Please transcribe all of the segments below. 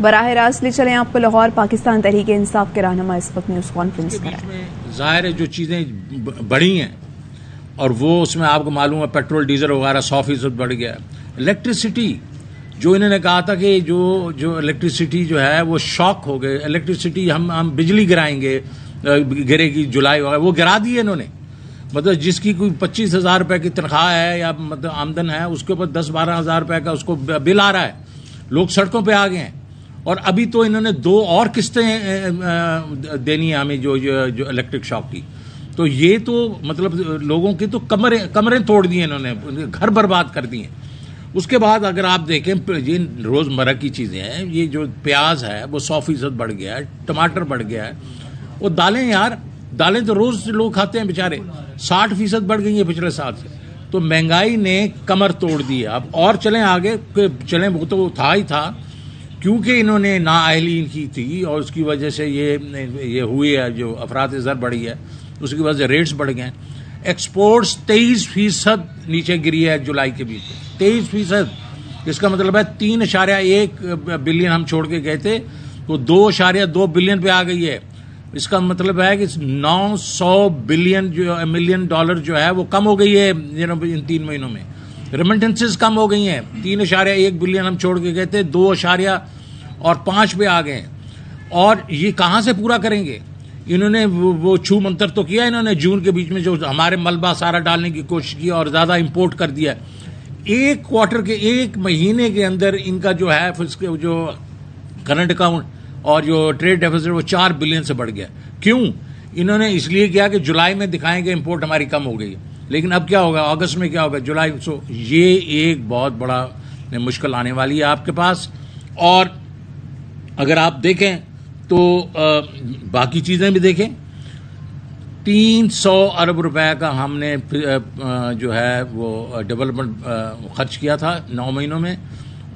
बराह रास्त ले चलें आपको लाहौर। पाकिस्तान तहरीक इंसाफ के रहनुमा इस वक्त न्यूज़ कॉन्फ्रेंस कराएं। जाहिर है जो चीज़ें बढ़ी हैं और वो उसमें आपको मालूम है पेट्रोल डीजल वगैरह 100% बढ़ गया। इलेक्ट्रिसिटी जो इन्होंने कहा था कि जो इलेक्ट्रिसिटी जो है वो शॉक हो गए, इलेक्ट्रिसिटी हम बिजली गिराएंगे, गिरेगी जुलाई वगैरह, वो गिरा दी है इन्होंने। मतलब जिसकी कोई 25,000 रुपये की तनख्वाह है या मतलब आमदन है उसके ऊपर 10-12 हज़ार रुपये का उसको बिल आ रहा है। लोग सड़कों पे आ गए हैं और अभी तो इन्होंने 2 और किस्तें देनी है हमें जो इलेक्ट्रिक शॉक की। तो ये तो मतलब लोगों की तो कमरें तोड़ दी हैं इन्होंने, घर बर्बाद कर दिए। उसके बाद अगर आप देखें ये रोज़मर्रा की चीज़ें हैं, ये जो प्याज है वो 100% बढ़ गया है, टमाटर बढ़ गया है, वो दालें यार दालें तो रोज़ लोग खाते हैं बेचारे, 60% बढ़ गई है पिछले साल से। तो महंगाई ने कमर तोड़ दी है। अब और चलें आगे, चलें वो तो था ही था क्योंकि इन्होंने नाअहली इनकी थी और उसकी वजह से ये हुई है, जो अफरात ज़र बढ़ी है उसकी वजह से रेट्स बढ़ गए। एक्सपोर्ट्स 23% नीचे गिरी है जुलाई के बीच में, 23%। इसका मतलब है 3.1 बिलियन हम छोड़ के गए थे तो 2.2 बिलियन पे आ गई है। इसका मतलब है कि 900 मिलियन डॉलर जो है वो कम हो गई है इन 3 महीनों में। रेमिटेंसेस कम हो गई हैं, 3.1 बिलियन हम छोड़ के गए थे, 2.5 पे आ गए। और ये कहाँ से पूरा करेंगे? इन्होंने वो छू मंतर तो किया इन्होंने जून के बीच में, जो हमारे मलबा सारा डालने की कोशिश की और ज़्यादा इंपोर्ट कर दिया। एक क्वार्टर के 1 महीने के अंदर इनका जो है जो करंट अकाउंट और जो ट्रेड डेफिसिट वो 4 बिलियन से बढ़ गया। क्यों? इन्होंने इसलिए किया कि जुलाई में दिखाएंगे इंपोर्ट हमारी कम हो गई है, लेकिन अब क्या होगा, अगस्त में क्या होगा, जुलाई। सो ये एक बहुत बड़ा मुश्किल आने वाली है आपके पास। और अगर आप देखें तो बाकी चीज़ें भी देखें, 300 अरब रुपए का हमने जो है वो डेवलपमेंट खर्च किया था 9 महीनों में,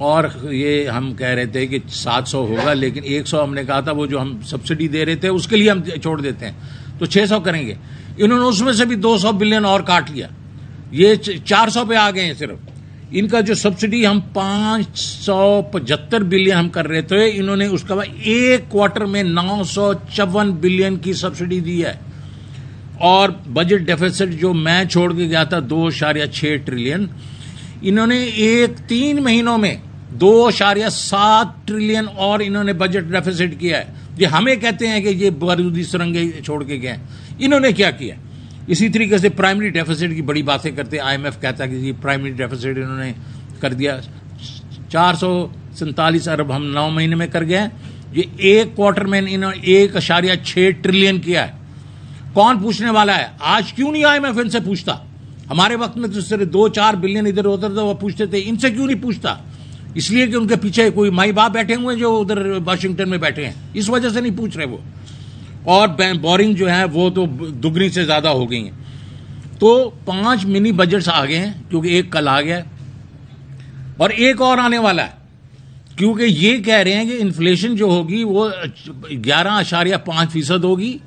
और ये हम कह रहे थे कि 700 होगा, लेकिन 100 हमने कहा था वो जो हम सब्सिडी दे रहे थे उसके लिए हम छोड़ देते हैं तो 600 करेंगे। इन्होंने उसमें से भी 200 बिलियन और काट लिया, ये 400 पे आ गए हैं सिर्फ। इनका जो सब्सिडी हम 575 बिलियन हम कर रहे थे, इन्होंने उसका बाद 1 क्वार्टर में 954 बिलियन की सब्सिडी दी है। और बजट डेफिसिट जो मैं छोड़ के गया था 2.6 ट्रिलियन, इन्होंने 3 महीनों में 2.7 ट्रिलियन और इन्होंने बजट डेफिसिट किया है। ये हमें कहते हैं कि ये बारूदी सुरंगें छोड़ के गए, इन्होंने क्या किया? इसी तरीके से प्राइमरी डेफिसिट की बड़ी बातें करते हैं। IMF कहता है कि ये प्राइमरी डेफिसिट इन्होंने कर दिया 447 अरब हम 9 महीने में कर गए। ये 1 क्वार्टर में इन्होंने 1.6 ट्रिलियन किया है। कौन पूछने वाला है? आज क्यों नहीं IMF इनसे पूछता? हमारे वक्त में तो सिर्फ 2-4 बिलियन इधर उधर तो वो पूछते थे, इनसे क्यों नहीं पूछता? इसलिए कि उनके पीछे कोई माई बाप बैठे हुए हैं जो उधर वाशिंगटन में बैठे हैं, इस वजह से नहीं पूछ रहे वो। और बोरिंग जो है वो तो दुगनी से ज्यादा हो गई हैं। तो 5 मिनी बजट्स आ गए हैं, क्योंकि एक कल आ गया और एक और आने वाला है, क्योंकि ये कह रहे हैं कि इन्फ्लेशन जो होगी वो 11.5% होगी,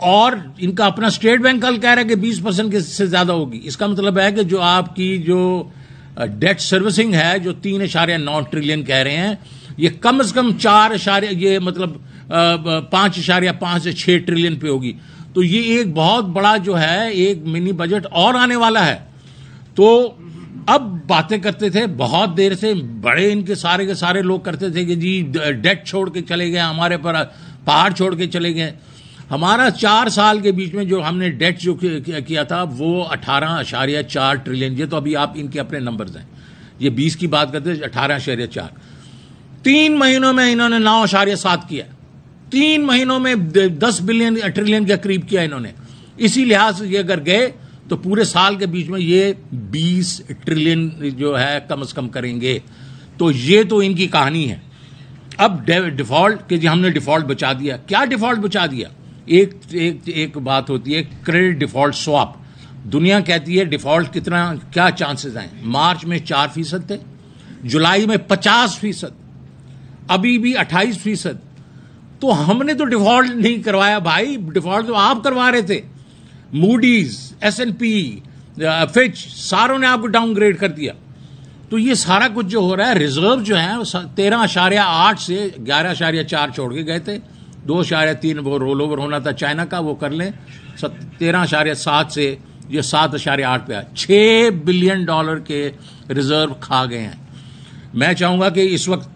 और इनका अपना स्टेट बैंक कल कह रहा है कि 20% से ज्यादा होगी। इसका मतलब है कि जो आपकी जो डेट सर्विसिंग है जो 3.9 ट्रिलियन कह रहे हैं, ये कम से कम 5.5 से 6 ट्रिलियन पे होगी। तो ये एक बहुत बड़ा जो है एक मिनी बजट और आने वाला है। तो अब बातें करते थे बहुत देर से, बड़े इनके सारे के सारे लोग करते थे कि जी डेट छोड़ के चले गए, हमारे पर पहाड़ छोड़ के चले गए। हमारा 4 साल के बीच में जो हमने डेट जो किया था वो 18.4 ट्रिलियन। ये तो अभी आप इनके अपने नंबर्स हैं, ये 20 की बात करते हैं, 18.4। 3 महीनों में इन्होंने 9.7 किया, 3 महीनों में 10 ट्रिलियन के करीब किया इन्होंने। इसी लिहाज से ये अगर गए तो पूरे साल के बीच में ये 20 ट्रिलियन जो है कम से कम करेंगे। तो ये तो इनकी कहानी है। अब डिफॉल्ट कि जी हमने डिफॉल्ट बचा दिया, क्या डिफॉल्ट बचा दिया? एक बात होती है क्रेडिट डिफॉल्ट स्वैप। दुनिया कहती है डिफॉल्ट कितना, क्या चांसेस हैं। मार्च में 4% थे, जुलाई में 50%, अभी भी 28%। तो हमने तो डिफॉल्ट नहीं करवाया भाई, डिफॉल्ट तो आप करवा रहे थे। मूडीज, S&P, फिच सारों ने आपको डाउनग्रेड कर दिया। तो ये सारा कुछ जो हो रहा है, रिजर्व जो है 13.8 से 11.4 छोड़ के गए थे, 2.3 वो रोल ओवर होना था चाइना का, वो कर लें, 13.7 से ये 7.8 पे आया। $6 बिलियन के रिजर्व खा गए हैं। मैं चाहूंगा कि इस वक्त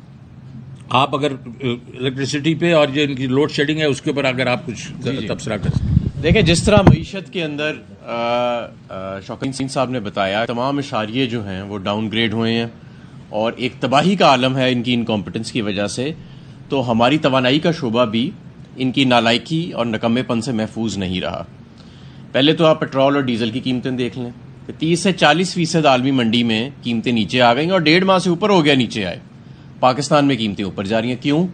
आप अगर इलेक्ट्रिसिटी पे और जो इनकी लोड शेडिंग है उसके ऊपर अगर आप कुछ तबसरा कर सकें। देखिए, जिस तरह मईशत के अंदर शौकत सिंह साहब ने बताया, तमाम इशारिये जो हैं वो डाउनग्रेड हुए हैं और एक तबाही का आलम है इनकी इनकॉम्पिटेंस की वजह से। तो हमारी तवानाई का शोबा भी इनकी नालायकी और नकम्मेपन से महफूज नहीं रहा। पहले तो आप पेट्रोल और डीजल की कीमतें देख लें, 30 से 40% आलमी मंडी में कीमतें नीचे आ गई और 1.5 माह से ऊपर हो गया नीचे आए। पाकिस्तान में कीमतें ऊपर जा रही हैं। क्यों?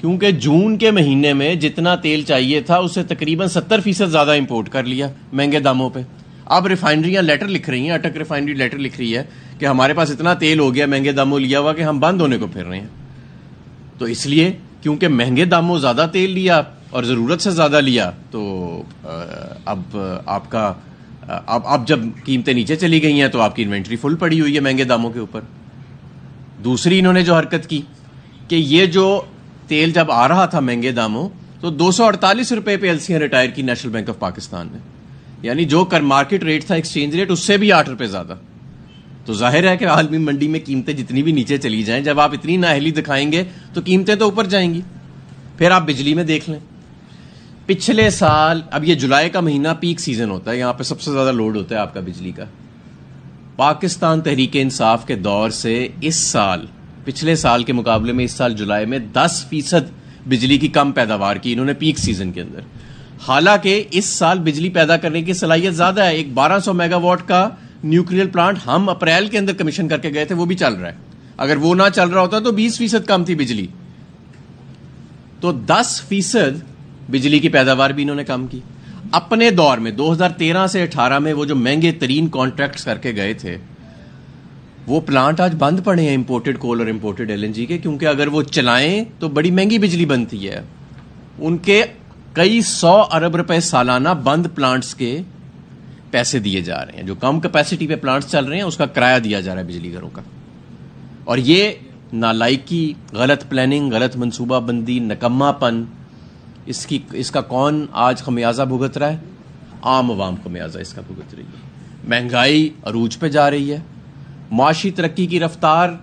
क्योंकि जून के महीने में जितना तेल चाहिए था उससे तकरीबन 70% ज्यादा इंपोर्ट कर लिया महंगे दामों पे। अब रिफाइनरियां लेटर लिख रही हैं, अटक रिफाइनरी लेटर लिख रही है कि हमारे पास इतना तेल हो गया महंगे दामों लिया हुआ कि हम बंद होने को फिर रहे हैं। तो इसलिए क्योंकि महंगे दामों ज्यादा तेल लिया और जरूरत से ज्यादा लिया, तो अब आपका अब जब कीमतें नीचे चली गई हैं तो आपकी इन्वेंट्री फुल पड़ी हुई है महंगे दामों के ऊपर। दूसरी इन्होंने जो हरकत की कि ये जो तेल जब आ रहा था महंगे दामों, तो 248 रुपए पे एलसीआर रिटायर की नेशनल बैंक ऑफ पाकिस्तान ने, यानी जो कर मार्केट रेट था एक्सचेंज रेट उससे भी 8 रुपए ज्यादा। तो जाहिर है कि आलमी मंडी में कीमतें जितनी भी नीचे चली जाएं, जब आप इतनी नाअहली दिखाएंगे तो कीमतें तो ऊपर जाएंगी। फिर आप बिजली में देख लें, पिछले साल, अब ये जुलाई का महीना पीक सीजन होता है, यहां पे सबसे ज्यादा लोड होता है आपका बिजली का। पाकिस्तान तहरीक इंसाफ के दौर से इस साल, पिछले साल के मुकाबले में इस साल जुलाई में 10% बिजली की कम पैदावार की इन्होंने पीक सीजन के अंदर। हालांकि इस साल बिजली पैदा करने की सलाहियत ज्यादा है। एक 1200 मेगावाट का न्यूक्लियर प्लांट हम अप्रैल के अंदर कमीशन करके गए थे, वो भी चल रहा है। अगर वो ना चल रहा होता तो 20% कम थी बिजली। तो 10% बिजली की पैदावार भी इन्होंने कम की। अपने दौर में 2013 से 18 में वो जो महंगे तरीन कॉन्ट्रैक्ट्स करके गए थे, वो प्लांट आज बंद पड़े हैं इंपोर्टेड कोल और इंपोर्टेड एलएनजी के, क्योंकि अगर वो चलाएं तो बड़ी महंगी बिजली बनती है। उनके कई 100 अरब रुपए सालाना बंद प्लांट्स के पैसे दिए जा रहे हैं। जो कम कैपेसिटी पे प्लांट्स चल रहे हैं उसका किराया दिया जा रहा है बिजली घरों का। और ये नालायकी, गलत प्लानिंग, गलत मनसूबाबंदी, नकम्मापन, इसका कौन आज खमियाजा भुगत रहा है? आम आवाम खमियाजा इसका भुगत रही है। महंगाई अरूज पे जा रही है, माशी तरक्की की रफ्तार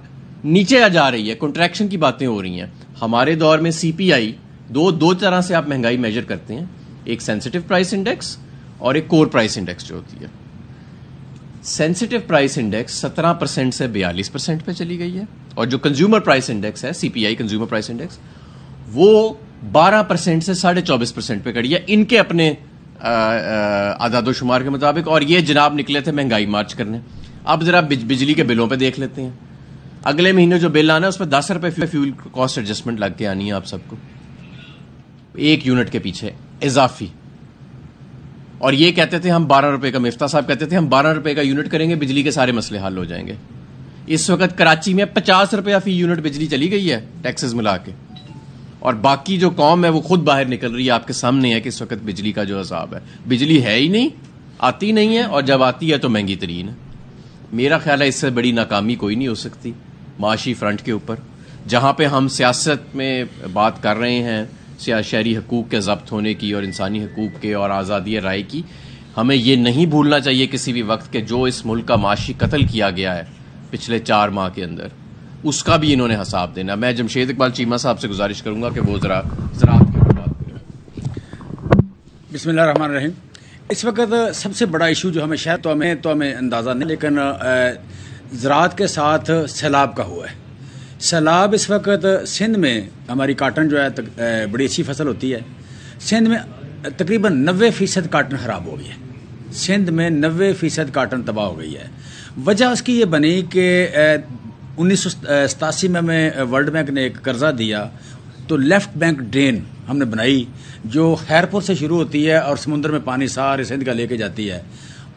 नीचे जा रही है, कॉन्ट्रैक्शन की बातें हो रही हैं। हमारे दौर में सीपीआई, दो तरह से आप महंगाई मेजर करते हैं, एक सेंसिटिव प्राइस इंडेक्स और एक कोर प्राइस इंडेक्स जो होती है। सेंसिटिव प्राइस इंडेक्स 17% से 42% पे चली गई है, और जो कंज्यूमर प्राइस इंडेक्स है, सीपीआई कंज्यूमर प्राइस इंडेक्स, वो 12% से 24.5% पे कड़ी है इनके अपने आदादोशुमार के मुताबिक। और ये जनाब निकले थे महंगाई मार्च करने। अब जरा बिजली के बिलों पे देख लेते हैं। अगले महीने जो बिल आना है उसमें 10 रुपए फ्यूल कॉस्ट एडजस्टमेंट लग के आनी है आप सबको, 1 यूनिट के पीछे इजाफी। और ये कहते थे हम 12 रुपए का, मिफ्ता साहब कहते थे हम 12 रुपए का यूनिट करेंगे, बिजली के सारे मसले हल हो जाएंगे। इस वक्त कराची में 50 रुपया फी यूनिट बिजली चली गई है टैक्सेस मिला के, और बाकी जो कौम है वो खुद बाहर निकल रही है। आपके सामने है कि इस वक्त बिजली का जो हिसाब है, बिजली है ही नहीं, आती नहीं है, और जब आती है तो महंगी तरीन है। मेरा ख्याल है इससे बड़ी नाकामी कोई नहीं हो सकती माशी फ्रंट के ऊपर। जहां पे हम सियासत में बात कर रहे हैं शहरी हकूक के जब्त होने की और इंसानी हकूक के और आज़ादी राय की, हमें ये नहीं भूलना चाहिए किसी भी वक्त के जो इस मुल्क का माशी कत्ल किया गया है पिछले 4 माह के अंदर, उसका भी इन्होंने हिसाब देना। मैं जमशेद इकबाल चीमा साहब से गुजारिश करूंगा कि वो जरा ज़राअत की बात करें। बिस्मिल्लाहिर्रहमानिर्रहीम। इस वक्त सबसे बड़ा इशू जो हमें शायद तो हमें अंदाज़ा नहीं, लेकिन ज़राअत के साथ सैलाब का हुआ है। सैलाब इस वक्त सिंध में, हमारी काटन जो है बड़ी अच्छी फसल होती है, सिंध में तकरीबन 90% काटन ख़राब हो गई है। सिंध में 90% काटन तबाह हो गई है। वजह उसकी ये बनी कि 1987 में हमें वर्ल्ड बैंक ने एक कर्जा दिया, तो लेफ्ट बैंक ड्रेन हमने बनाई जो खैरपुर से शुरू होती है और समुद्र में पानी सारे सिंध का लेके जाती है।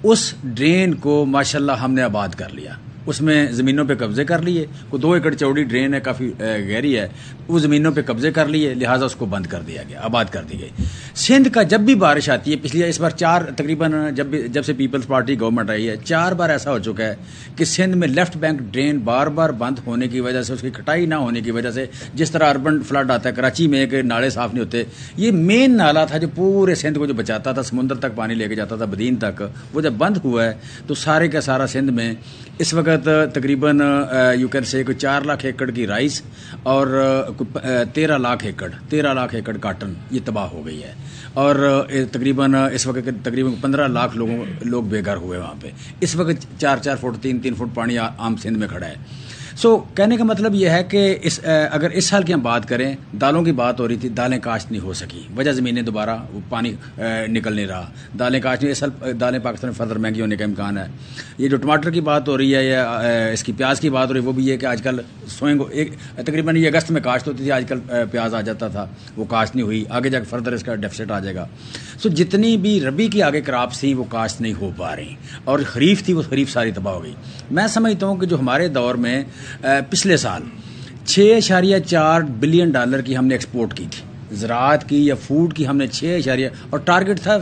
उस ड्रेन को माशाल्लाह हमने आबाद कर लिया। उसमें ज़मीनों पे कब्जे कर लिए। कोई 2 एकड़ चौड़ी ड्रेन है, काफ़ी गहरी है, वो ज़मीनों पे कब्जे कर लिए, लिहाजा उसको बंद कर दिया गया, आबाद कर दी गई। सिंध का जब भी बारिश आती है, पिछली इस बार 4 तकरीबन जब से पीपल्स पार्टी गवर्नमेंट आई है 4 बार ऐसा हो चुका है कि सिंध में लेफ्ट बैंक ड्रेन बार बार बंद होने की वजह से, उसकी कटाई ना होने की वजह से, जिस तरह अर्बन फ्लड आता है, कराची में एक नाले साफ नहीं होते, ये मेन नाला था जो पूरे सिंध को जो बचाता था, समुंदर तक पानी लेके जाता था, बदीन तक, वो जब बंद हुआ है तो सारे का सारा सिंध में इस वक्त तकरीबन यू कैन से 4 लाख एकड़ की राइस और 13 लाख एकड़ काटन ये तबाह हो गई है। और तकरीबन इस वक्त तकरीबन 15 लाख लोग बेघर हुए वहाँ पे। इस वक्त 4-4 फुट 3-3 फुट पानी आम सिंध में खड़ा है। सो कहने का मतलब यह है कि अगर इस साल की हम बात करें, दालों की बात हो रही थी, दालें काश्त नहीं हो सकी, वजह ज़मीनें दोबारा पानी निकल नहीं रहा, दालें काश्त नहीं। इस साल दालें पाकिस्तान में फर्दर महंगी होने का इम्कान है। ये जो टमाटर की बात हो रही है या इसकी प्याज की बात हो रही है, वो भी ये कि आजकल तकरीबन ये अगस्त में काश्त होती थी, आजकल प्याज आ जाता था, वो काश्त नहीं हुई, आगे जाकर फर्दर इसका डेफिसिट आ जाएगा। सो जितनी भी रबी की आगे क्रॉप्स थी वो काश्त नहीं हो पा रही, और खरीफ थी वो खरीफ सारी तबाह हो गई। मैं समझता हूँ कि जो हमारे दौर में पिछले साल 6.4 बिलियन डॉलर की हमने एक्सपोर्ट की थी, ज़राअत की या फूड की हमने 6 और टारगेट था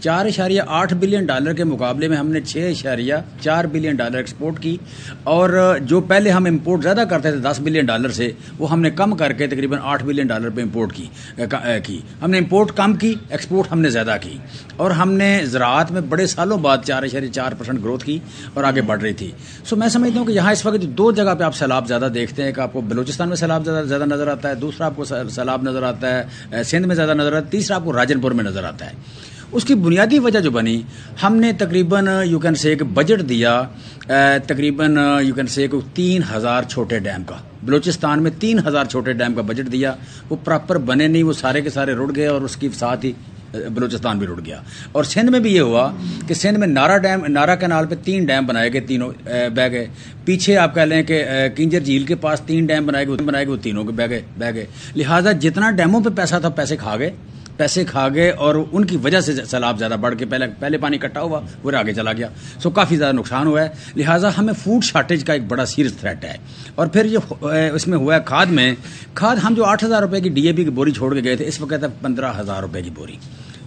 4.8 बिलियन डॉलर के मुकाबले में हमने 6.4 बिलियन डॉलर एक्सपोर्ट की। और जो पहले हम इंपोर्ट ज़्यादा करते थे 10 बिलियन डॉलर से, वो हमने कम करके तकरीबन 8 बिलियन डॉलर पे इंपोर्ट की। हमने इंपोर्ट कम की, एक्सपोर्ट हमने ज़्यादा की, और हमने ज़राअत में बड़े सालों बाद 4.4% ग्रोथ की और आगे बढ़ रही थी। सो मैं समझता हूँ कि यहाँ इस वक्त 2 जगह पर आप सैलाब ज़्यादा देखते हैं कि आपको बलूचिस्तान में सैलाब ज़्यादा नज़र आता है, दूसरा आपको सैलाब नज़र आता है सिंध में ज़्यादा नज़र आता है, तीसरा आपको राजनपुर में नज़र आता है। उसकी बुनियादी वजह जो बनी, हमने तकरीबन यू कैन से एक बजट दिया तकरीबन यू कैन से 3,000 छोटे डैम का। बलूचिस्तान में 3,000 छोटे डैम का बजट दिया, वो प्रॉपर बने नहीं, वो सारे के सारे रुड़ गए, और उसके साथ ही बलूचिस्तान भी रुड़ गया। और सिंध में भी ये हुआ कि सिंध में नारा कैनाल पे 3 डैम बनाए गए, तीनों बह गए। पीछे आप कह लें कि किंजर झील के पास 3 डैम बनाए गए, वो तीनों के बह गए। लिहाजा जितना डैमों पे पैसा था, पैसे खा गए, और उनकी वजह से सैलाब ज़्यादा बढ़ के पहले पानी इकट्ठा हुआ, वो आगे चला गया। सो काफ़ी ज़्यादा नुकसान हुआ है। लिहाजा हमें फूड शार्टेज का एक बड़ा सीरियस थ्रेट है। और फिर जो इसमें हुआ है खाद हम जो 8,000 रुपये की DAP की बोरी छोड़ के गए थे, इस वक्त है 15,000 रुपये की बोरी।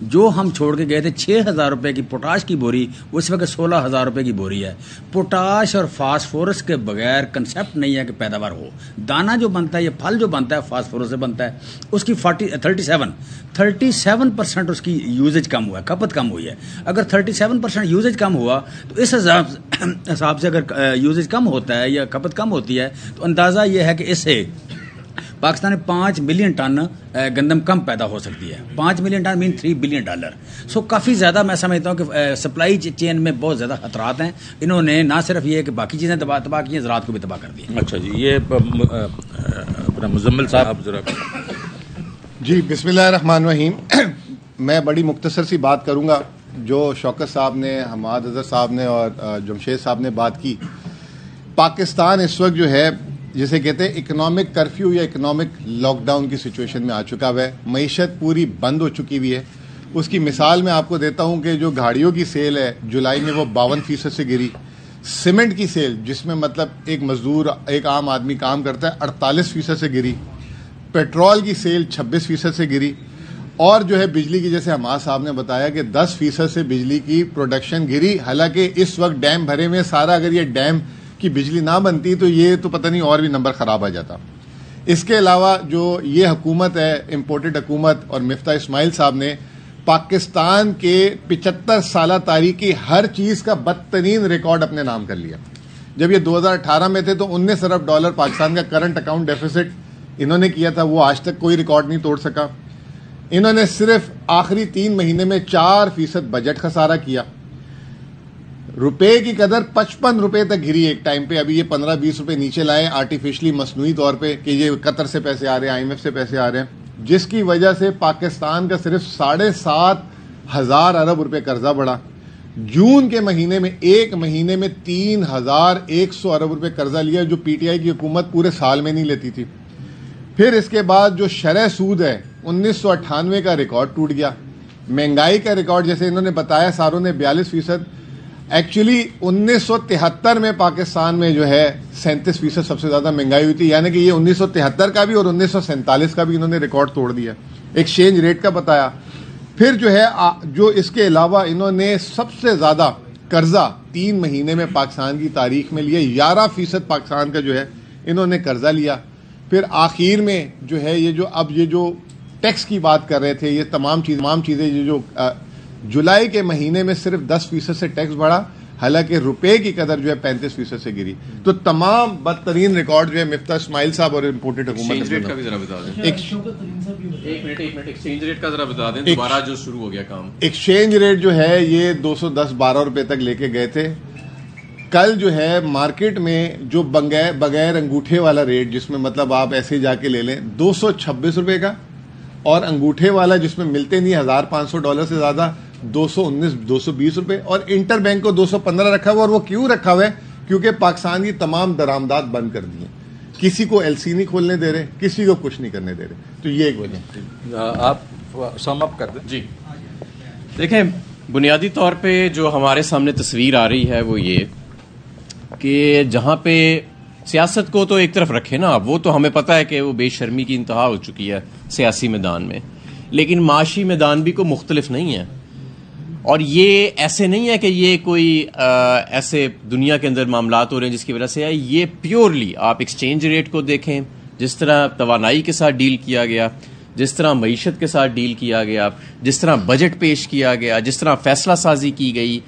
जो हम छोड़ के गए थे 6,000 रुपये की पोटाश की बोरी, उस वक्त 16,000 रुपये की बोरी है। पोटाश और फास्फोरस के बगैर कंसेप्ट नहीं है कि पैदावार हो। दाना जो बनता है, ये फल जो बनता है, फास्फोरस से बनता है। उसकी 37% उसकी यूजेज कम हुआ है, खपत कम हुई है। अगर 37% यूजेज कम हुआ तो इस हिसाब से अगर यूजेज कम होता है या खपत कम होती है, तो अंदाज़ा ये है कि इससे पाकिस्तान में 5 मिलियन टन गंदम कम पैदा हो सकती है। 5 मिलियन टन मीन $3 बिलियन। सो काफ़ी ज़्यादा मैं समझता हूँ कि सप्लाई चेन में बहुत ज़्यादा खतरात हैं। इन्होंने ना सिर्फ ये कि बाकी चीज़ें तबाह की हैं, ज़राअत को भी तबाह कर दी। अच्छा जी, ये अपना मुजम्मिल साहब जरा। जी, बिस्मिल्लाहिर्रहमानिर्रहीम। मैं बड़ी मुख्तसर सी बात करूँगा। जो शौकत साहब ने, हमाद अज़हर साहब ने और जमशेद साहब ने बात की, पाकिस्तान इस वक्त जो है जिसे कहते हैं इकोनॉमिक कर्फ्यू या इकोनॉमिक लॉकडाउन की सिचुएशन में आ चुका हुआ है। मईशत पूरी बंद हो चुकी हुई है। उसकी मिसाल मैं आपको देता हूं कि जो गाड़ियों की सेल है जुलाई में वो 52% से गिरी। सीमेंट की सेल, जिसमें मतलब एक मजदूर, एक आम आदमी काम करता है, 48% से गिरी। पेट्रोल की सेल 26% से गिरी। और जो है बिजली की, जैसे हमाद साहब ने बताया कि 10% से बिजली की प्रोडक्शन गिरी। हालांकि इस वक्त डैम भरे में सारा, अगर ये डैम की बिजली ना बनती तो ये तो पता नहीं और भी नंबर ख़राब आ जाता। इसके अलावा जो ये हुकूमत है, इम्पोर्टेड हुकूमत, और मिफ्ता इस्माइल साहब ने पाकिस्तान के 75 साल तारीखी हर चीज़ का बदतरीन रिकॉर्ड अपने नाम कर लिया। जब ये 2018 में थे तो $19 अरब पाकिस्तान का करंट अकाउंट डेफिसिट इन्होंने किया था, वो आज तक कोई रिकॉर्ड नहीं तोड़ सका। इन्होंने सिर्फ आखिरी 3 महीने में 4% बजट खसारा किया। रुपए की कदर 55 रुपए तक गिरी एक टाइम पे। अभी ये 15-20 रुपए नीचे लाए आर्टिफिशियली, मसनूई तौर पे, कि ये कतर से पैसे आ रहे हैं, IMF से पैसे आ रहे हैं, जिसकी वजह से पाकिस्तान का सिर्फ 7,500 अरब रुपए कर्जा बढ़ा। जून के महीने में, एक महीने में 3,100 अरब रुपए कर्जा लिया, जो PTI की हुकूमत पूरे साल में नहीं लेती थी। फिर इसके बाद जो शरह सूद है, 1998 का रिकॉर्ड टूट गया। महंगाई का रिकॉर्ड, जैसे इन्होंने बताया, सारों ने 42%। एक्चुअली 1973 में पाकिस्तान में जो है 37% सबसे ज्यादा महंगाई हुई थी, यानी कि ये 1973 का भी और 1947 का भी इन्होंने रिकॉर्ड तोड़ दिया। एक्सचेंज रेट का बताया। फिर जो है जो इसके अलावा इन्होंने सबसे ज्यादा कर्जा 3 महीने में पाकिस्तान की तारीख में लिया, 11% पाकिस्तान का जो है इन्होंने कर्जा लिया। फिर आखिर में जो है ये जो टैक्स की बात कर रहे थे, ये तमाम चीजें ये जो जुलाई के महीने में सिर्फ 10% से टैक्स बढ़ा, हालांकि रुपए की कदर जो है 35% से गिरी। तो तमाम बदतरीन रिकॉर्ड जो है मिफ्ता इस्माइल साहब और इम्पोर्टेड हुकूमत रेट का भी जरा बता दें। एक मिनट एक्सचेंज रेट का जरा बता दें, दोबारा जो शुरू हो गया काम। एक्सचेंज रेट जो है ये 210-12 रुपए तक लेके गए थे। कल जो है मार्केट में जो बगैर अंगूठे वाला रेट, जिसमें मतलब आप ऐसे जाके ले लें, 226 रुपए का, और अंगूठे वाला जिसमें मिलते नहीं $1,500 से ज्यादा 219-220 रुपए, और इंटर बैंक को 215 रखा हुआ। और वो क्यों रखा हुआ है? क्योंकि पाकिस्तान की तमाम दरामदात बंद कर दी है, किसी को एलसी नहीं खोलने दे रहे, किसी को कुछ नहीं करने दे रहे। तो ये एक वजह। आप सम अप कर दें जी। देखें, बुनियादी तौर पे जो हमारे सामने तस्वीर आ रही है वो ये कि जहां पे सियासत को तो एक तरफ रखे ना, वो तो हमें पता है कि वो बेशर्मी की इंतहा हो चुकी है सियासी मैदान में, लेकिन माशी मैदान भी को मुख्तलिफ नहीं है। और ये ऐसे नहीं है कि ये कोई ऐसे दुनिया के अंदर मामलात हो रहे हैं जिसकी वजह से है। ये प्योरली आप एक्सचेंज रेट को देखें, जिस तरह तवानाई के साथ डील किया गया, जिस तरह मईशत के साथ डील किया गया, जिस तरह बजट पेश किया गया, जिस तरह फैसला साजी की गई,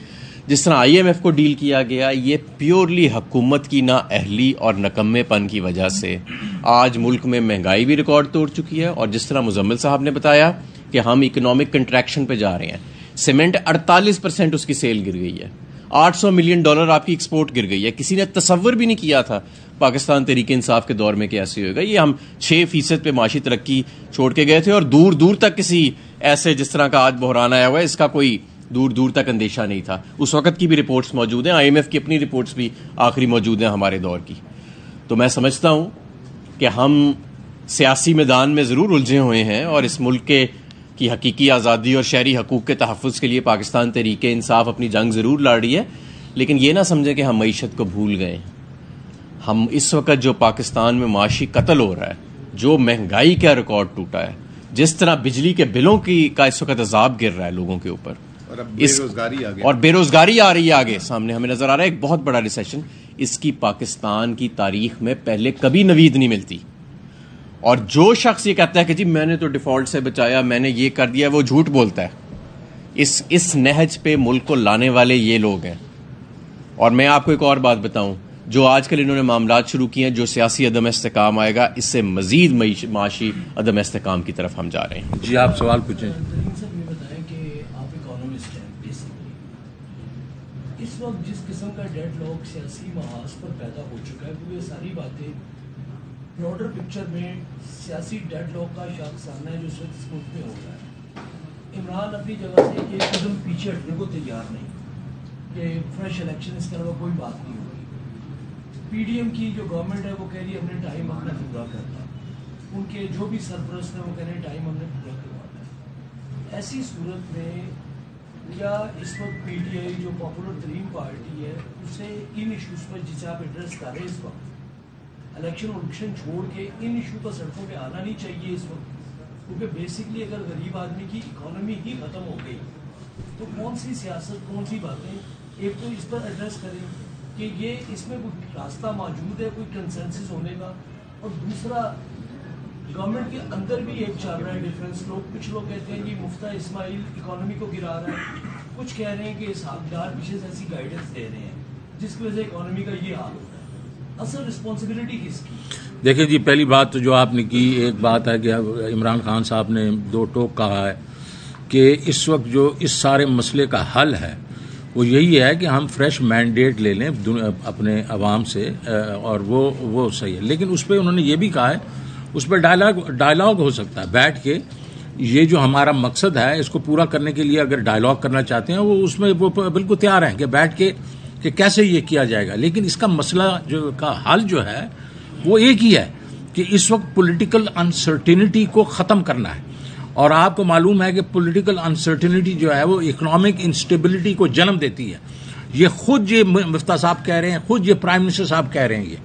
जिस तरह IMF को डील किया गया, ये प्योरली हुकूमत की नाअहली और नकम्मेपन की वजह से आज मुल्क में महंगाई भी रिकॉर्ड तोड़ चुकी है। और जिस तरह मुजम्मिल साहब ने बताया कि हम इकोनॉमिक कंट्रैक्शन पे जा रहे हैं, सीमेंट 48% उसकी सेल गिर गई है, $800 मिलियन आपकी एक्सपोर्ट गिर गई है। किसी ने तसव्वुर भी नहीं किया था पाकिस्तान तहरीक इंसाफ के दौर में कि ऐसे होगा। ये हम 6% पे माशी तरक्की छोड़ के गए थे, और दूर दूर तक किसी ऐसे जिस तरह का आज बहरान आया हुआ है इसका कोई दूर दूर तक अंदेशा नहीं था। उस वक्त की भी रिपोर्ट्स मौजूद हैं, IMF की अपनी रिपोर्ट्स भी आखिरी मौजूद हैं हमारे दौर की। तो मैं समझता हूं कि हम सियासी मैदान में ज़रूर उलझे हुए हैं, और इस मुल्क की हकीकी आज़ादी और शहरी हकूक़ के तहफ़्फ़ुज़ के लिए पाकिस्तान तहरीक इंसाफ अपनी जंग ज़रूर लड़ रही है, लेकिन ये ना समझें कि हम मईशत को भूल गए। हम इस वक्त जो पाकिस्तान में माशी कत्ल हो रहा है, जो महंगाई का रिकॉर्ड टूटा है, जिस तरह बिजली के बिलों का इस वक्त अजाब गिर रहा है लोगों के ऊपर, और बेरोजगारी आ रही है आगे सामने, हमें नजर आ रहा है एक बहुत बड़ा रिसेशन। इसकी पाकिस्तान की तारीख में पहले कभी नवीद नहीं मिलती। और जो शख्स ये कहता है कि जी मैंने तो डिफॉल्ट से बचाया, मैंने ये कर दिया, वो झूठ बोलता है। इस नहज पे मुल्क को लाने वाले ये लोग हैं। और मैं आपको एक और बात बताऊं, जो आजकल इन्होंने मामलात शुरू किए हैं, जो सियासी अदम इस्तेकाम आएगा, इससे मजीद माशी अदम इस्तेकाम की तरफ हम जा रहे हैं। जी, आप सवाल पूछें। इस वक्त जिस किस्म का डेडलॉक सियासी महाज पर पैदा हो चुका है, वो ये सारी बातें ब्रॉडर पिक्चर में सियासी डेडलॉक का सामना है जो इस वक्त इस मुल्क में हो रहा है। इमरान अपनी जगह से एक कदम पीछे हटने को तैयार नहीं कि फ्रेश इलेक्शन इसके अलावा कोई बात नहीं होगी। PDM की जो गवर्नमेंट है वो कह रही है हमने टाइम अपना पूरा करना, उनके जो भी सरपरस्त हैं वो कह रहे हैं टाइम हमने पूरा करवाना है। ऐसी सूरत में क्या इस वक्त PTI जो पॉपुलर तरीन पार्टी है, उसे इन इशूज़ पर जिसे आप एड्रेस कर रहे हैं, इस वक्त इलेक्शन छोड़ के इन इशू पर सड़कों पे आना नहीं चाहिए इस वक्त, क्योंकि बेसिकली अगर गरीब आदमी की इकोनॉमी ही ख़त्म हो गई तो कौन सी सियासत, कौन सी बातें, एक तो इस पर एड्रेस करें कि ये इसमें कोई रास्ता मौजूद है कोई कंसेंसस होने का, और दूसरा गवर्नमेंट के अंदर भी एक चल रहा है डिफरेंस। कुछ लोग कहते हैं कि मुफ्ता इस्माइल इकोनॉमी को गिरा रहा है, कुछ कह रहे हैं कि इसहाकडार विशेष ऐसी गाइडेंस दे रहे हैं जिसकी वजह से इकोनॉमी का ये हाल होता है। असल रिस्पॉन्सिबिलिटी किसकी? देखिए जी, पहली बात तो जो आपने की, एक बात है कि इमरान खान साहब ने दो टोक कहा है कि इस वक्त जो इस सारे मसले का हल है वो यही है कि हम फ्रेश मैंडेट ले लें अपने अवाम से, और वो सही है। लेकिन उस पर उन्होंने ये भी कहा है, उस पर डायलॉग हो सकता है बैठ के। ये जो हमारा मकसद है इसको पूरा करने के लिए अगर डायलॉग करना चाहते हैं वो उसमें वो बिल्कुल तैयार हैं कि बैठ के कि कैसे ये किया जाएगा। लेकिन इसका मसला जो का हल जो है वो एक ही है कि इस वक्त पॉलिटिकल अनसर्टिनिटी को ख़त्म करना है। और आपको मालूम है कि पॉलिटिकल अनसर्टिनिटी जो है वो इकोनॉमिक इंस्टेबिलिटी को जन्म देती है। ये खुद ये मुफ्ता साहब कह रहे हैं, खुद ये प्राइम मिनिस्टर साहब कह रहे हैं। ये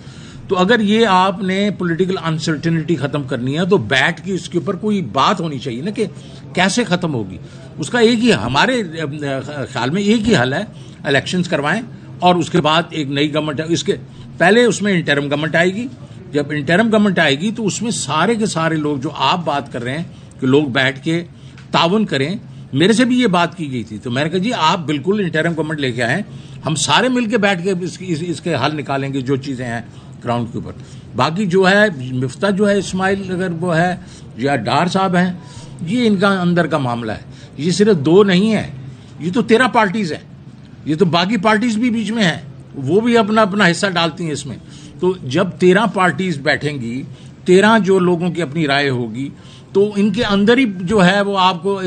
तो अगर ये आपने पॉलिटिकल अनसर्टेनिटी खत्म करनी है तो बैठ के इसके ऊपर कोई बात होनी चाहिए ना कि कैसे खत्म होगी। उसका एक ही, हमारे ख्याल में एक ही हल है, इलेक्शंस करवाएं और उसके बाद एक नई गवर्नमेंट है। इसके पहले उसमें इंटरिम गवर्नमेंट आएगी। जब इंटरिम गवर्नमेंट आएगी तो उसमें सारे के सारे लोग जो आप बात कर रहे हैं कि लोग बैठ के ताउन करें, मेरे से भी ये बात की गई थी। तो मैंने कहा जी आप बिल्कुल इंटरिम गवर्नमेंट लेके आए, हम सारे मिलके बैठ के इसके हल निकालेंगे जो चीजें हैं ग्राउंड के ऊपर। बाकी जो है मिफ्ता जो है इस्माइल अगर वो है या डार साहब हैं, ये इनका अंदर का मामला है। ये सिर्फ 2 नहीं है, ये तो 13 पार्टीज है। ये तो बाकी पार्टीज भी बीच में है, वो भी अपना अपना हिस्सा डालती हैं इसमें। तो जब 13 पार्टीज बैठेंगी, 13 जो लोगों की अपनी राय होगी, तो इनके अंदर ही जो है वो आपको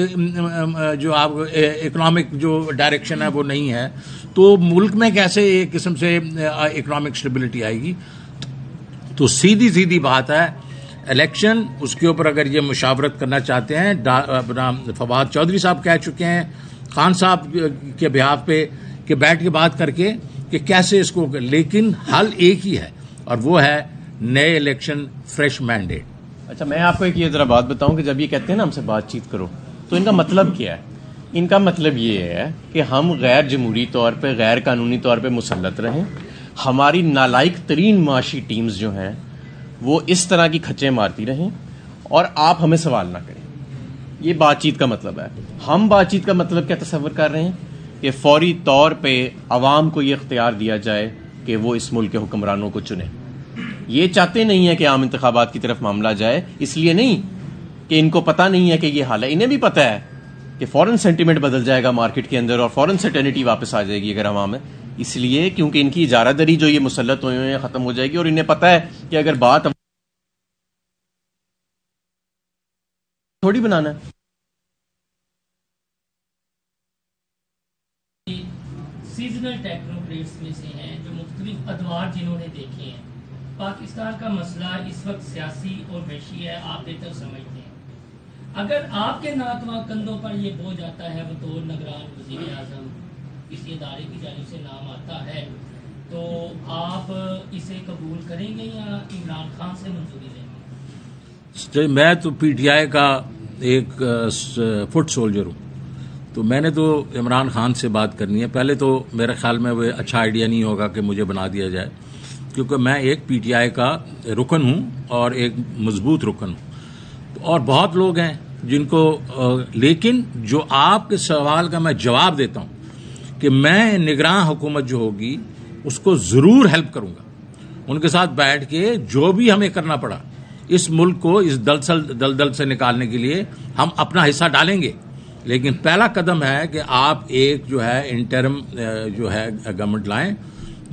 जो आपको इकोनॉमिक जो डायरेक्शन है वो नहीं है, तो मुल्क में कैसे एक किस्म से इकोनॉमिक स्टेबिलिटी आएगी। तो सीधी सीधी बात है, इलेक्शन उसके ऊपर अगर ये मुशावरत करना चाहते हैं, अपना फवाद चौधरी साहब कह चुके हैं खान साहब के बिहाफ पे कि बैठ के बात करके कि कैसे इसको, लेकिन हल एक ही है और वो है नए इलेक्शन, फ्रेश मैंडेट। अच्छा, मैं आपको एक ये जरा बात बताऊं कि जब ये कहते हैं ना हमसे बातचीत करो, तो इनका मतलब क्या है? इनका मतलब ये है कि हम गैर जमहूरी तौर पे, गैर कानूनी तौर पे मुसल्लत रहें, हमारी नालायक तरीन माशी टीम्स जो हैं वो इस तरह की खच्चे मारती रहें और आप हमें सवाल ना करें। ये बातचीत का मतलब है। हम बातचीत का मतलब क्या तस्वर कर रहे हैं कि फौरी तौर पे अवाम को ये इख्तियार दिया जाए कि वो इस मुल्क के हुक्मरानों को चुने। ये चाहते नहीं है कि आम इंतखाबात की तरफ मामला जाए, इसलिए नहीं कि इनको पता नहीं है कि ये हाल है, इन्हें भी पता है कि फॉरेन सेंटीमेंट बदल जाएगा मार्केट के अंदर और फॉरेन सर्टेनिटी वापस आ जाएगी अगर अवाम है, इसलिए क्योंकि इनकी इजारादारी जो ये मुसल्लत हुए हैं खत्म हो जाएगी और इन्हें पता है कि अगर बात थोड़ी बनाना है। सीजनल टेक्नोक्रेट्स में से हैं जो मुख्तलिफ अदवार जिन्होंने देखे हैं। पाकिस्तान का मसला इस वक्त सियासी और वैशी है, आप बेहतर समझते हैं। अगर आपके नातवा कंधों पर ये बोझ आता है बतौर निगरान वज़ीर आज़म, किसी इदारे की जानिब से नाम आता है, तो आप इसे कबूल करेंगे या इमरान खान से मंजूरी लेंगे? मैं तो पीटीआई का एक फुट सोल्जर हूँ, तो मैंने तो इमरान खान से बात करनी है। पहले तो मेरे ख्याल में वो अच्छा आइडिया नहीं होगा कि मुझे बना दिया जाए, क्योंकि मैं एक पीटीआई का रुकन हूँ और एक मजबूत रुकन हूँ, और बहुत लोग हैं जिनको लेकिन जो आपके सवाल का मैं जवाब देता हूँ कि मैं निगरान हुकूमत जो होगी उसको ज़रूर हेल्प करूँगा, उनके साथ बैठ के जो भी हमें करना पड़ा इस मुल्क को इस दलदल से निकालने के लिए हम अपना हिस्सा डालेंगे। लेकिन पहला कदम है कि आप एक जो है इंटरिम जो है गवर्नमेंट लाएं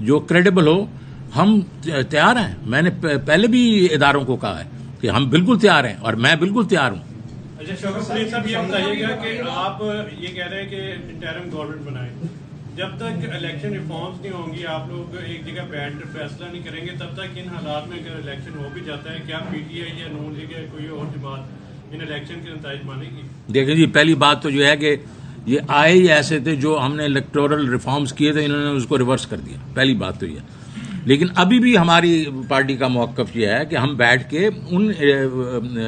जो क्रेडिबल हो। हम तैयार हैं, मैंने पहले भी इदारों को कहा है कि हम बिल्कुल तैयार हैं और मैं बिल्कुल तैयार हूँ। अच्छा शौकत सलीम साहब, ये बताइएगा कि आप ये कह रहे हैं कि इंटरिम गवर्नमेंट बनाए, जब तक इलेक्शन रिफॉर्म्स नहीं होंगी, आप लोग एक जगह बैठ कर फैसला नहीं करेंगे, तब तक इन हालात में अगर इलेक्शन हो भी जाता है, क्या पीटीआई या नून लीग या कोई और जमात इन इलेक्शन के नतीजे मानेगी? देखिए जी, पहली बात तो जो है कि ये आए ही ऐसे थे, जो हमने इलेक्टोरल रिफॉर्म्स किए थे इन्होंने उसको रिवर्स कर दिया, पहली बात तो ये। लेकिन अभी भी हमारी पार्टी का मौक़िफ़ ये है कि हम बैठ के उन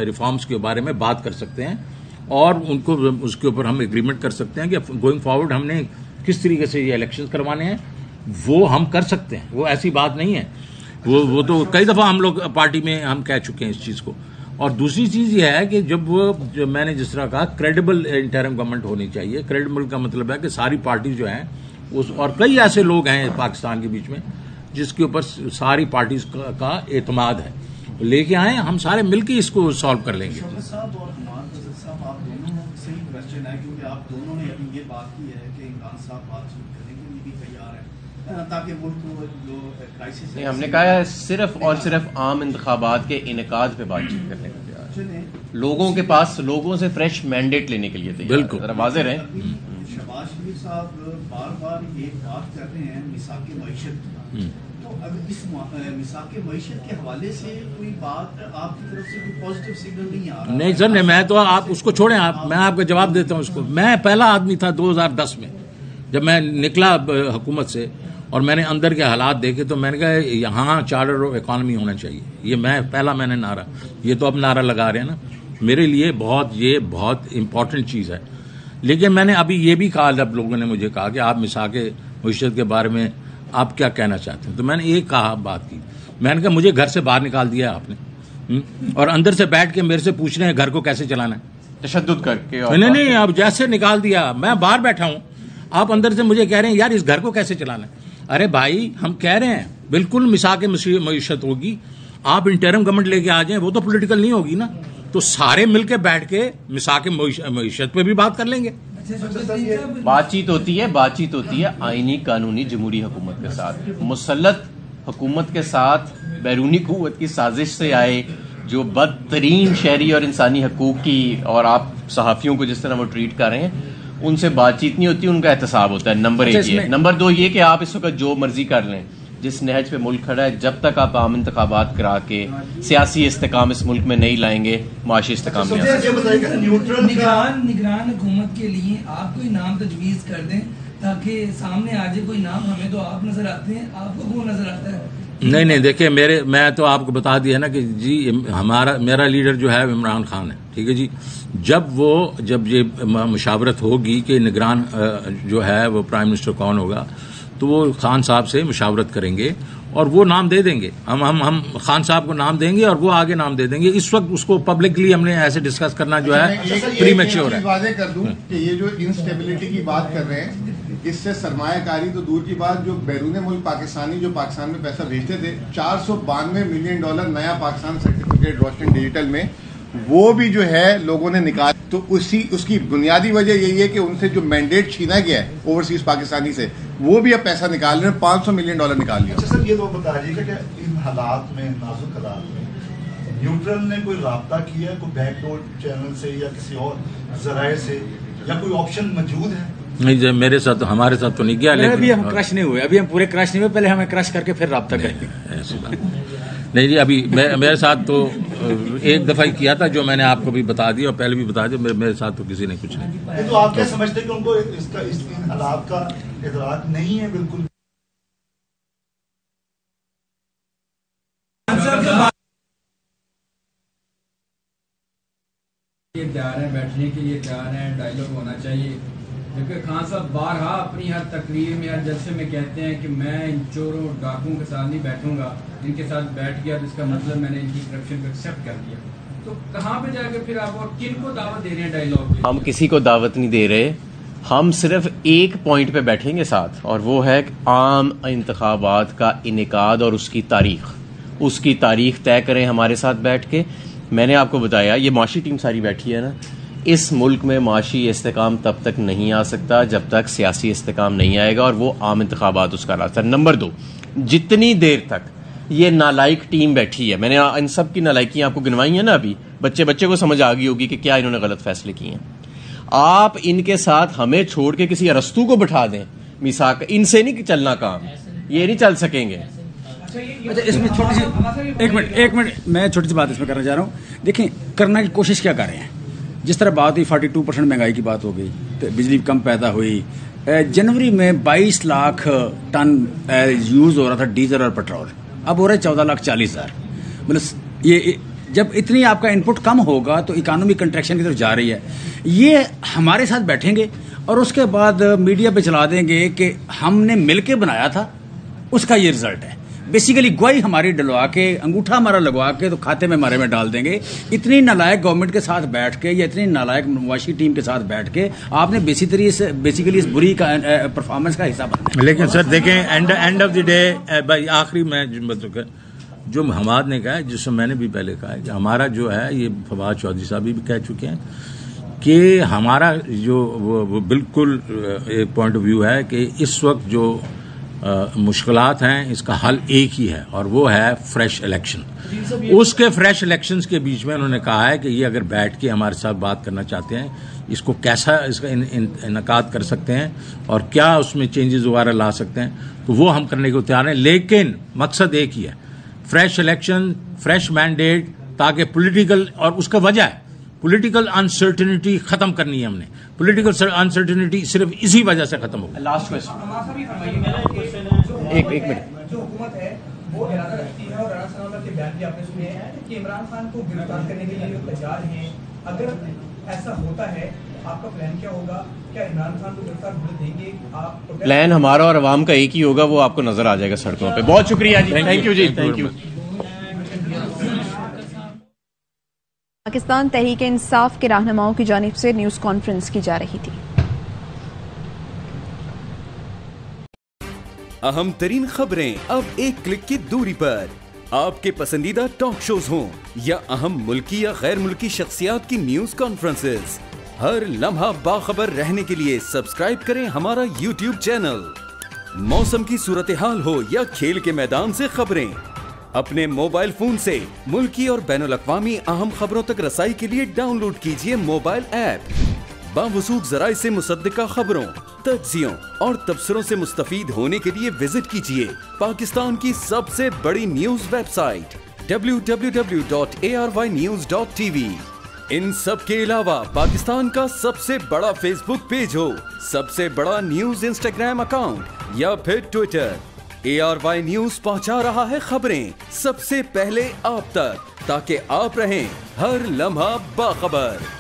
रिफॉर्म्स के बारे में बात कर सकते हैं और उनको उसके ऊपर हम एग्रीमेंट कर सकते हैं कि गोइंग फॉरवर्ड हमने किस तरीके से ये इलेक्शन करवाने हैं, वो हम कर सकते हैं। वो ऐसी बात नहीं है, वो तो कई दफ़ा हम लोग पार्टी में हम कह चुके हैं इस चीज़ को। और दूसरी चीज़ ये है कि जो मैंने जिस तरह कहा, क्रेडिबल इंटरिम गवर्नमेंट होनी चाहिए। क्रेडिबल का मतलब है कि सारी पार्टी जो हैं उस, और कई ऐसे लोग हैं पाकिस्तान के बीच में जिसके ऊपर सारी पार्टीज का एतमाद है, लेके आए, हम सारे मिलकर इसको सॉल्व कर लेंगे। साहब और साहब, आप दोनों से ही क्वेश्चन है, क्योंकि आप दोनों ने अभी ये बात की है कि इमरान साहब बातचीत करने के लिए भी तैयार है ताकि मुल्क को जो क्राइसिस है, हमने कहा है सिर्फ और सिर्फ आम इंतखाबात के इनेकाद पे बातचीत करने का तैयार, लोगों के पास लोगों से फ्रेश मैंडेट लेने के लिए तैयार। बिल्कुल, जरा वाज़ेह रहें। शहबाज शरीफ साहब बार बार ये बात कर रहे हैं मिसाक मईशत, तो अगर इस मिसाक मईशत के हवाले से कोई बात आपकी तरफ से कोई पॉजिटिव सिग्नल नहीं आ रहा? नहीं सर, मैं तो, आप उसको छोड़ें, मैं आपको जवाब देता हूं उसको। मैं पहला आदमी था 2010 में जब मैं निकला हुकूमत से और मैंने अंदर के हालात देखे तो मैंने कहा यहाँ चार्टर ऑफ इकॉनमी होना चाहिए। ये मैंने नारा, ये तो अब नारा लगा रहे हैं ना, मेरे लिए ये बहुत इंपॉर्टेंट चीज़ है। लेकिन मैंने अभी ये भी कहा, जब लोगों ने मुझे कहा कि आप मिसाके मईशत के बारे में आप क्या कहना चाहते हैं, तो मैंने एक बात की, मैंने कहा मुझे घर से बाहर निकाल दिया आपने, और अंदर से बैठ के मेरे से पूछ रहे हैं घर को कैसे चलाना है, तशद्दुद करके। नहीं, अब जैसे निकाल दिया, मैं बाहर बैठा हूं, आप अंदर से मुझे कह रहे हैं यार इस घर को कैसे चलाना है। अरे भाई, हम कह रहे हैं बिल्कुल मिसाके मईशत होगी, आप इंटरिम गवर्नमेंट लेके आ जाएं, वो तो पॉलिटिकल नहीं होगी ना, तो सारे मिलके बैठ के मिसाके मईशत पे भी बात कर लेंगे। बातचीत होती है आईनी कानूनी जमहूरी हुकूमत के साथ, मुसल्लत हुकूमत के साथ बैरूनी कुव्वत की साजिश से आए जो बदतरीन शहरी और इंसानी हकूक की, और आप सहाफ़ियों को जिस तरह वो ट्रीट कर रहे हैं, उनसे बातचीत नहीं होती, उनका एहतसाब होता है। नंबर 1 ये। नंबर 2 ये कि आप इस वक्त जो मर्जी कर लें, जिस नहज पे मुल्क खड़ा है, जब तक आप आम इंतखाबात करा के सियासी इस्तेकाम इस मुल्क में नहीं लाएंगे, माशी इस्तेकाम में निगरान हुकूमत के लिए आप कोई नाम तजवीज़ कर दें ताकि सामने आ जाए कोई नाम। हमें तो आप नजर आते हैं, आपको वो नजर आता है? नहीं, देखिए मैं तो आपको बता दिया ना कि जी मेरा लीडर जो है इमरान खान है, ठीक है जी। जब ये मुशावरत होगी कि निगरान जो है वो प्राइम मिनिस्टर कौन होगा, तो वो खान साहब से मुशावरत करेंगे और वो नाम दे देंगे। हम खान साहब को नाम देंगे और वो आगे नाम दे देंगे। इस वक्त उसको पब्लिकली हमने ऐसे डिस्कस करना जो है प्रीमेच्योर है। वादे कर दूं कि ये जो इंस्टेबिलिटी की बात कर रहे हैं, इससे सरमायाकारी तो दूर की बात, जो बैरून मुल्क पाकिस्तानी जो पाकिस्तान में पैसा भेजते थे, $492 मिलियन नया पाकिस्तान सर्टिफिकेट रोशन डिजिटल में, वो भी जो है लोगों ने निकाल, तो उसकी बुनियादी वजह यही है कि उनसे जो मैंडेट छीना गया है ओवरसीज पाकिस्तानी से, वो भी अब पैसा निकाल रहे हैं, $500 मिलियन निकाल लिया। अच्छा सर, ये तो बता दीजिएगा कि इन हालात में, नाजुक हालात में, न्यूट्रल ने कोई राब्ता किया, कोई बैकडोर चैनल से या किसी और जराए से, या कोई ऑप्शन मौजूद है? नहीं, मेरे साथ, हमारे साथ तो नहीं गया, लेकिन अभी हम क्रश नहीं हुए, अभी हम पूरे क्रश नहीं हुए, पहले हमें क्रश करके फिर राब्ता करेंगे। ऐसी बात नहीं जी, अभी मेरे साथ तो एक दफा ही किया था, जो मैंने आपको भी बता दिया और पहले भी बता दिया, मेरे साथ तो किसी ने कुछ नहीं। तो आप क्या समझते हैं कि उनको इस हालात का इदराक नहीं है? बिल्कुल तैयार है, बैठने के लिए तैयार है, डायलॉग होना चाहिए। क्योंकि खान साहब बारहा अपनी हर तकरीर में, हर जलसे में कहते हैं कि मैं इन चोरों डाकुओं के साथ नहीं बैठूंगा, इनके साथ बैठ गया तो इसका मतलब मैंने इनकी करप्शन को एक्सेप्ट कर दिया। तो कहाँ पे जाके फिर आप और किन को दावत दे रहे हैं डायलॉग में? हम किसी को दावत नहीं दे रहे, हम सिर्फ एक पॉइंट पे बैठेंगे साथ, और वो है आम इंतखाबात का इनेकाद और उसकी तारीख तय करें हमारे साथ बैठ के। मैंने आपको बताया ये माशी टीम सारी बैठी है ना, इस मुल्क में माशी इस्तेकाम तब तक नहीं आ सकता जब तक सियासी इस्तेकाम नहीं आएगा, और वो आम इंतखाबात उसका रास्ता। नंबर 2, जितनी देर तक ये नालायक टीम बैठी है, मैंने इन सब की नालायकियां आपको गिनवाई है ना, अभी बच्चे को समझ आ गई होगी कि क्या इन्होंने गलत फैसले किए हैं। आप इनके साथ हमें छोड़ के किसी अरस्तू को बिठा दें, मिसाक, इनसे नहीं चलना काम, ये नहीं चल सकेंगे। अच्छा, इसमें छोटी सी एक मिनट मैं छोटी सी बात इसमें करना चाह रहा हूँ। देखें, करना की कोशिश क्या कर रहे हैं। जिस तरह बात हुई 42% महंगाई की बात हो गई, तो बिजली कम पैदा हुई। जनवरी में 22 लाख टन यूज़ हो रहा था डीजल और पेट्रोल, अब हो रहा है 14,40,000। मतलब ये जब इतनी आपका इनपुट कम होगा तो इकोनॉमी कंट्रैक्शन की तरफ जा रही है। ये हमारे साथ बैठेंगे और उसके बाद मीडिया पे चला देंगे कि हमने मिलके बनाया था, उसका ये रिजल्ट है। बेसिकली ग्वाही हमारी डलवा के, अंगूठा हमारा लगवा के तो खाते में हमारे में डाल देंगे। इतनी नालायक गवर्नमेंट के साथ बैठ के या इतनी नालायक मुआशी टीम के साथ बैठ के आपने बेसिकली इस बुरी का परफॉर्मेंस का हिस्सा बनना है। लेकिन सर देखें, एंड ऑफ द डे भाई, आखिरी में जो हमाद ने कहा है, जिससे मैंने भी पहले कहा है कि हमारा जो है, ये फवाद चौधरी साहब भी कह चुके हैं कि हमारा जो वो बिल्कुल एक पॉइंट ऑफ व्यू है कि इस वक्त जो मुश्किलात हैं, इसका हल एक ही है, और वो है फ्रेश इलेक्शन। उसके फ्रेश इलेक्शंस के बीच में उन्होंने कहा है कि ये अगर बैठ के हमारे साथ बात करना चाहते हैं, इसको कैसा इसका इनकाद कर सकते हैं और क्या उसमें चेंजेस वगैरह ला सकते हैं, तो वो हम करने को तैयार हैं। लेकिन मकसद एक ही है, फ्रेश इलेक्शन, फ्रेश मैंडेट, ताकि पॉलिटिकल, और उसका वजह है पॉलिटिकल अनसर्टेनिटी खत्म करनी है हमने। पॉलिटिकल अनसर्टेनिटी सिर्फ इसी वजह से खत्म होगी। लास्ट क्वेश्चन एक मिनट। जो हुकूमत है वो इरादा रखती है और राणा सनाउल्लाह के बयान भी आपने सुने हैं कि इमरान खान को गिरफ्तार करने के लिए तैयार हैं। अगर ऐसा होता है आपका प्लान क्या होगा? क्या इमरान खान को गिरफ्तार होने देंगे आप? प्लान हमारा और अवाम का एक ही होगा, वो आपको नजर आ जाएगा सड़कों पे। बहुत शुक्रिया जी, थैंक यू जी, थैंक यू। पाकिस्तान तहरीक इंसाफ के रहनुमाओं की जानिब से न्यूज़ कॉन्फ्रेंस की जा रही थी। अहम तरीन खबरें अब एक क्लिक की दूरी पर। आपके पसंदीदा टॉक शोज हों या अहम मुल्की या गैर मुल्की शख्सियात की न्यूज कॉन्फ्रेंसेस, हर लम्हा बाखबर रहने के लिए सब्सक्राइब करें हमारा YouTube चैनल। मौसम की सूरत हाल हो या खेल के मैदान से खबरें, अपने मोबाइल फोन से मुल्की और बैनुल-अक़वामी अहम खबरों तक रसाई के लिए डाउनलोड कीजिए मोबाइल ऐप। बावसूख ज़राए से मुसद्दिका खबरों, तज्ज़ियों और तबसरों से मुस्तफ़ीद होने के लिए विजिट कीजिए पाकिस्तान की सबसे बड़ी न्यूज वेबसाइट www.arYnews.tv। इन सब के अलावा पाकिस्तान का सबसे बड़ा फेसबुक पेज हो, सबसे बड़ा न्यूज इंस्टाग्राम अकाउंट या फिर ट्विटर, ARY न्यूज पहुंचा रहा है खबरें सबसे पहले आप तक, ताकि आप रहें हर लम्हा बाखबर।